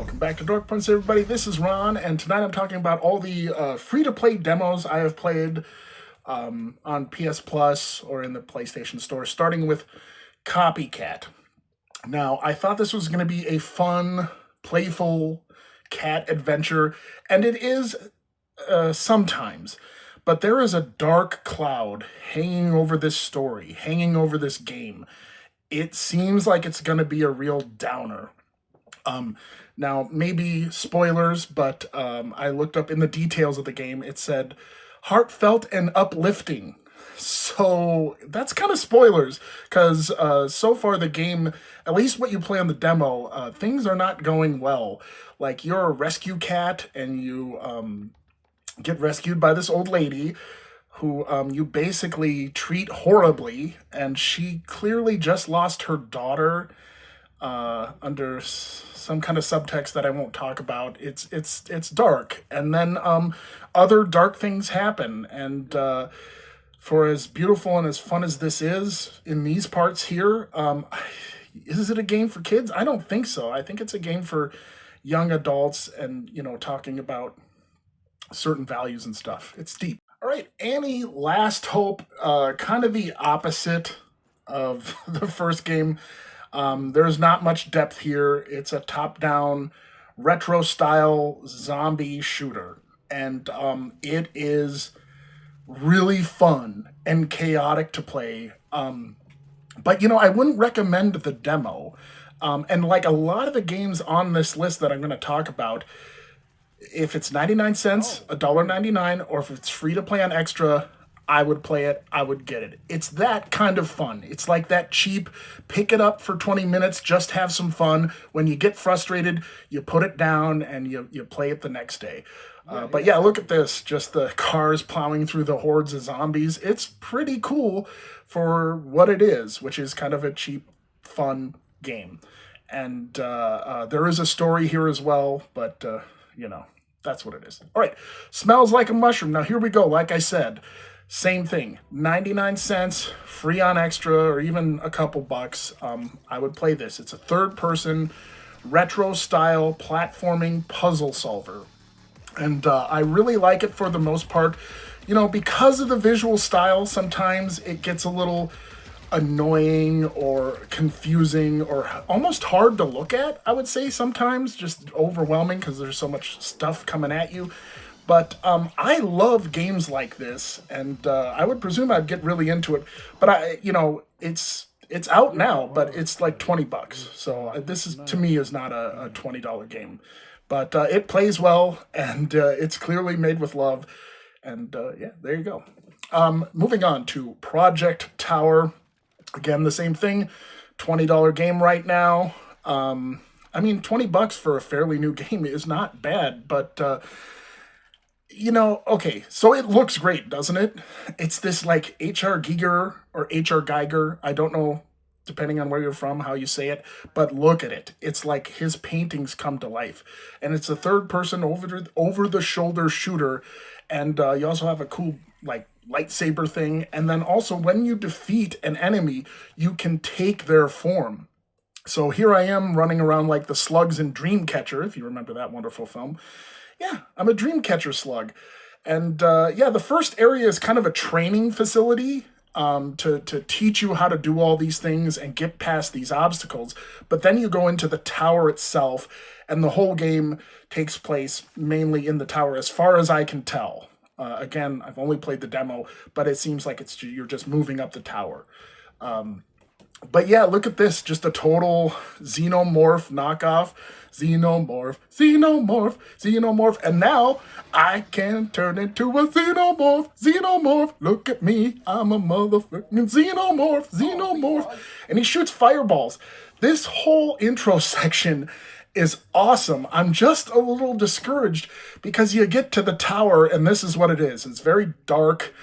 Welcome back to Dork Points, everybody. This is Ron, and tonight I'm talking about all the free-to-play demos I have played on PS Plus or in the PlayStation Store, starting with Copycat. Now, I thought this was going to be a fun, playful cat adventure, and it is sometimes. But there is a dark cloud hanging over this story, hanging over this game. It seems like it's going to be a real downer. Now, maybe spoilers, but I looked up in the details of the game. It said heartfelt and uplifting. So that's kind of spoilers, because so far the game, at least what you play on the demo, things are not going well. Like, you're a rescue cat, and you get rescued by this old lady who you basically treat horribly, and she clearly just lost her daughter under some kind of subtext that I won't talk about. It's dark, and then other dark things happen. And for as beautiful and as fun as this is in these parts here, is it a game for kids? I don't think so. I think it's a game for young adults, and talking about certain values and stuff. It's deep. All right, Annie, Last Hope, kind of the opposite of the first game. There's not much depth here. It's a top-down, retro-style zombie shooter. And it is really fun and chaotic to play. But, I wouldn't recommend the demo. And like a lot of the games on this list that I'm going to talk about, if it's 99 cents, $1.99, or if it's free to play on Extra, I would play it, I would get it. It's that kind of fun. It's like that cheap, pick it up for 20 minutes, just have some fun. When you get frustrated, you put it down and you play it the next day. But yeah, look at this, just the cars plowing through the hordes of zombies. It's pretty cool for what it is, which is kind of a cheap, fun game. And there is a story here as well, but, that's what it is. All right, Smells Like a Mushroom. Now, here we go. Like I said, same thing, 99 cents, free on Extra, or even a couple bucks. I would play this. It's a third-person, retro-style platforming puzzle solver. And I really like it for the most part. Because of the visual style, sometimes it gets a little annoying or confusing or almost hard to look at, I would say sometimes, just overwhelming because there's so much stuff coming at you. But I love games like this, and I would presume I'd get really into it. But it's out now, but it's like 20 bucks. So this is, to me, is not a $20 game. But it plays well, and it's clearly made with love. And yeah, there you go. Moving on to Project Tower. Again, the same thing, $20 game right now. 20 bucks for a fairly new game is not bad, but, okay, so it looks great, doesn't it? It's this, like, H.R. Giger or H.R. Geiger, I don't know, depending on where you're from, how you say it, but look at it. It's like his paintings come to life, and it's a third-person over-the-shoulder shooter, and you also have a cool, like, lightsaber thing, and then also when you defeat an enemy, you can take their form. So here I am running around like the slugs in Dreamcatcher, if you remember that wonderful film. Yeah, I'm a Dreamcatcher slug. And yeah, the first area is kind of a training facility to teach you how to do all these things and get past these obstacles. But then you go into the tower itself, and the whole game takes place mainly in the tower, as far as I can tell. Again, I've only played the demo, but it seems like you're just moving up the tower. But yeah, look at this, just a total xenomorph knockoff. Xenomorph, xenomorph, xenomorph, and now I can turn into a xenomorph, xenomorph, look at me, I'm a motherfucking xenomorph, xenomorph, and he shoots fireballs. This whole intro section is awesome. I'm just a little discouraged because you get to the tower and this is what it is. It's very dark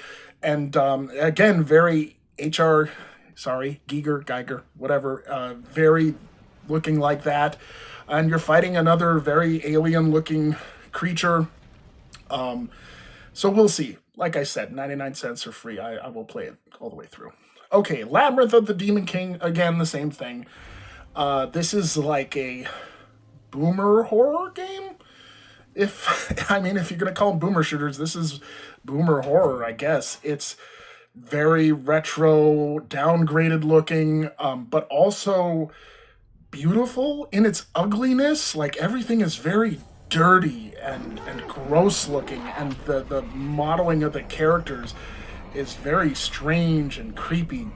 and again, very Geiger, whatever, very looking like that. And you're fighting another very alien-looking creature. So we'll see. Like I said, 99 cents or free. I will play it all the way through. Okay, Labyrinth of the Demon King. Again, the same thing. This is like a boomer horror game. If I mean, if you're gonna call them boomer shooters, this is boomer horror, I guess. It's very retro, downgraded looking, but also beautiful in its ugliness. Like everything is very dirty and gross looking, and the modeling of the characters is very strange and creepy.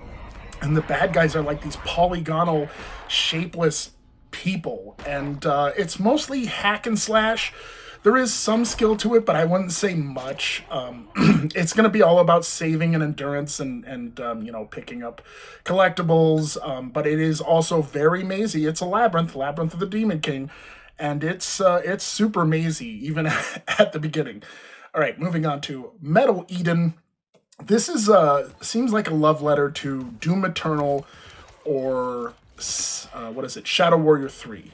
And the bad guys are like these polygonal, shapeless people, and it's mostly hack and slash. There is some skill to it, but I wouldn't say much. It's going to be all about saving and endurance and you know, picking up collectibles. But it is also very mazy. It's a labyrinth of the Demon King, and it's super mazy even at the beginning. All right, moving on to Metal Eden. This is seems like a love letter to Doom Eternal or what is it, Shadow Warrior 3,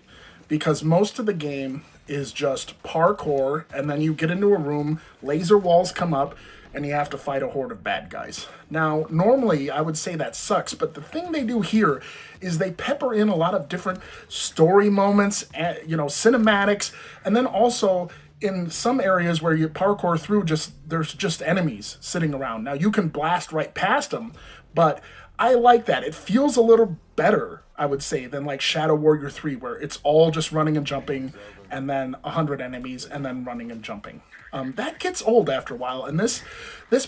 because most of the game is just parkour, and then you get into a room, laser walls come up, and you have to fight a horde of bad guys. Now, normally I would say that sucks, but the thing they do here is they pepper in a lot of different story moments, you know, cinematics, and then also in some areas where you parkour through, there's just enemies sitting around. Now, you can blast right past them, but I like that. It feels a little better, I would say, than like Shadow Warrior 3, where it's all just running and jumping, and then 100 enemies, and then running and jumping. That gets old after a while, and this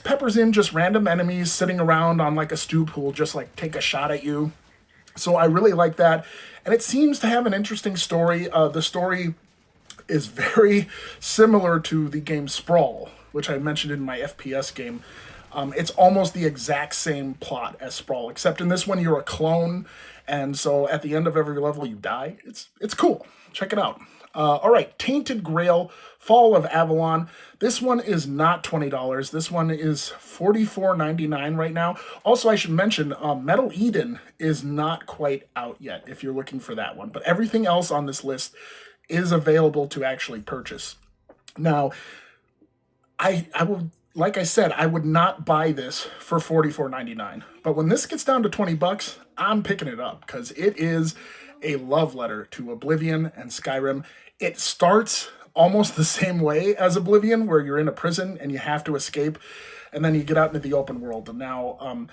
peppers in just random enemies sitting around on like a stew pool, just like take a shot at you. So I really like that, and it seems to have an interesting story. The story is very similar to the game Sprawl, which I mentioned in my FPS game. It's almost the exact same plot as Sprawl, except in this one you're a clone, and so at the end of every level you die. It's cool. Check it out. All right, Tainted Grail, Fall of Avalon. This one is not $20. This one is $44.99 right now. Also, I should mention, Metal Eden is not quite out yet if you're looking for that one, but everything else on this list is available to actually purchase. Now, I would, like I said, I would not buy this for $44.99. But when this gets down to 20 bucks, I'm picking it up because it is a love letter to Oblivion and Skyrim. It starts almost the same way as Oblivion, where you're in a prison and you have to escape, and then you get out into the open world. And now,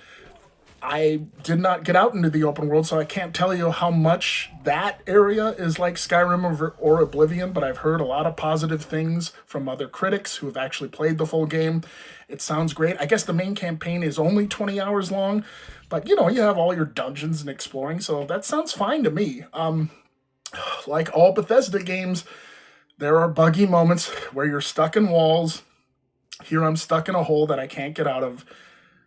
I did not get out into the open world, so I can't tell you how much that area is like Skyrim or Oblivion, but I've heard a lot of positive things from other critics who have actually played the full game. It sounds great. I guess the main campaign is only 20 hours long, but, you know, you have all your dungeons and exploring, so that sounds fine to me. Like all Bethesda games, there are buggy moments where you're stuck in walls. Here I'm stuck in a hole that I can't get out of.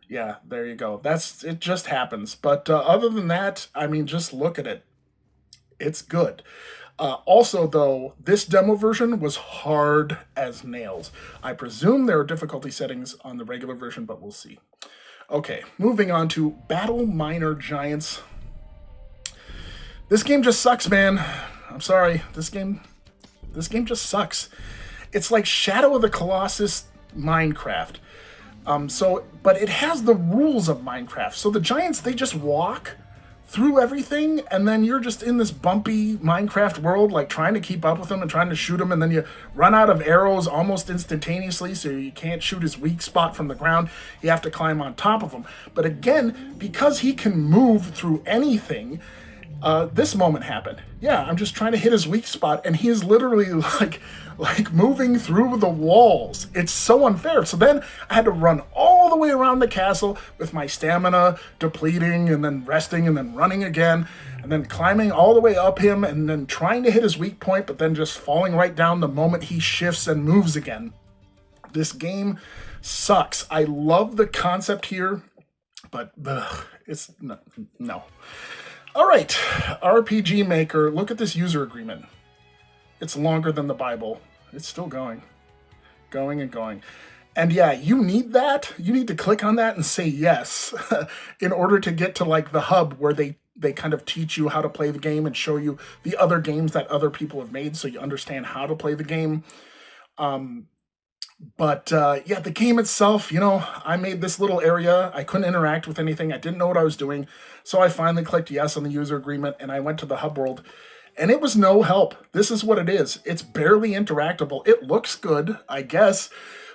Yeah, there you go. It just happens. But other than that, I mean, just look at it. It's good. Also, though, this demo version was hard as nails. I presume there are difficulty settings on the regular version, but we'll see. Okay, moving on to Battle Miner Giants. This game just sucks, man. I'm sorry. This game just sucks. It's like Shadow of the Colossus Minecraft. But it has the rules of Minecraft. So the giants, they just walk through everything, and then you're just in this bumpy Minecraft world, like trying to keep up with them and trying to shoot them, and then you run out of arrows almost instantaneously, so you can't shoot his weak spot from the ground. You have to climb on top of him. But again, because he can move through anything, this moment happened. Yeah, I'm just trying to hit his weak spot, and he is literally like moving through the walls. It's so unfair. So then I had to run all the way around the castle with my stamina depleting, and then resting, and then running again, and then climbing all the way up him, and then trying to hit his weak point, but then just falling right down the moment he shifts and moves again. This game sucks. I love the concept here, but it's no. All right, RPG Maker, look at this user agreement. It's longer than the Bible. It's still going and going. And yeah, you need that. You need to click on that and say yes in order to get to like the hub where they kind of teach you how to play the game and show you the other games that other people have made so you understand how to play the game. But yeah, the game itself, you know, I made this little area. I couldn't interact with anything. I didn't know what I was doing. So I finally clicked yes on the user agreement, and I went to the hub world. and it was no help. This is what it is. It's barely interactable. It looks good, I guess,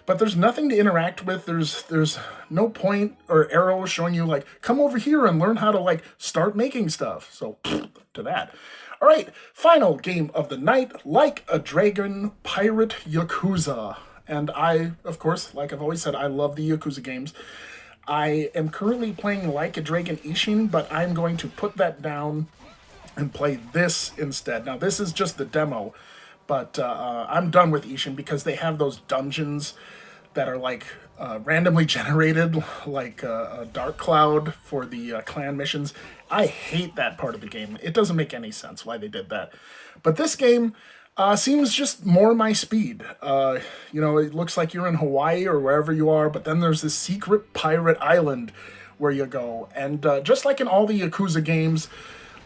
but there's nothing to interact with. There's no point or arrow showing you like, come over here and learn how to like start making stuff. So to that. All right, final game of the night, Like a Dragon Pirate Yakuza. And I, of course, like I've always said, I love the Yakuza games. I am currently playing Like a Dragon Ishin, but I'm going to put that down and play this instead. Now, this is just the demo, but I'm done with Ishin because they have those dungeons that are like randomly generated, like a Dark Cloud for the clan missions. I hate that part of the game. It doesn't make any sense why they did that. But this game seems just more my speed. You know, it looks like you're in Hawaii or wherever you are, but then there's this secret pirate island where you go. And just like in all the Yakuza games,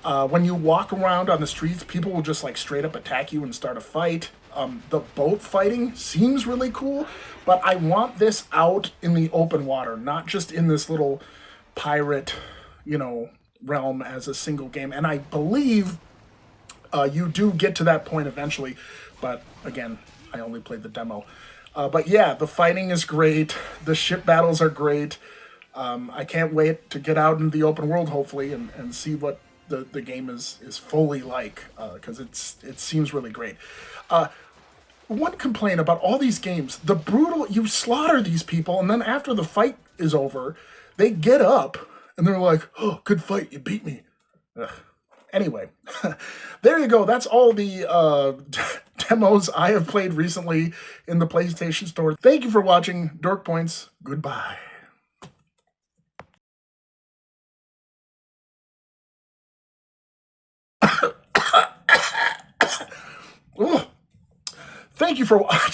when you walk around on the streets, people will just like straight up attack you and start a fight. The boat fighting seems really cool, but I want this out in the open water, not just in this little pirate, you know, realm as a single game. And I believe you do get to that point eventually, but again, I only played the demo. But yeah, the fighting is great. The ship battles are great. I can't wait to get out into the open world, hopefully, and see what the game is fully like, because it seems really great. One complaint about all these games, the brutal, you slaughter these people, and then after the fight is over, they get up, and they're like, oh, good fight, you beat me. Ugh. Anyway, there you go. That's all the demos I have played recently in the PlayStation Store. Thank you for watching. Dork Points, goodbye. Ooh. Thank you for watching.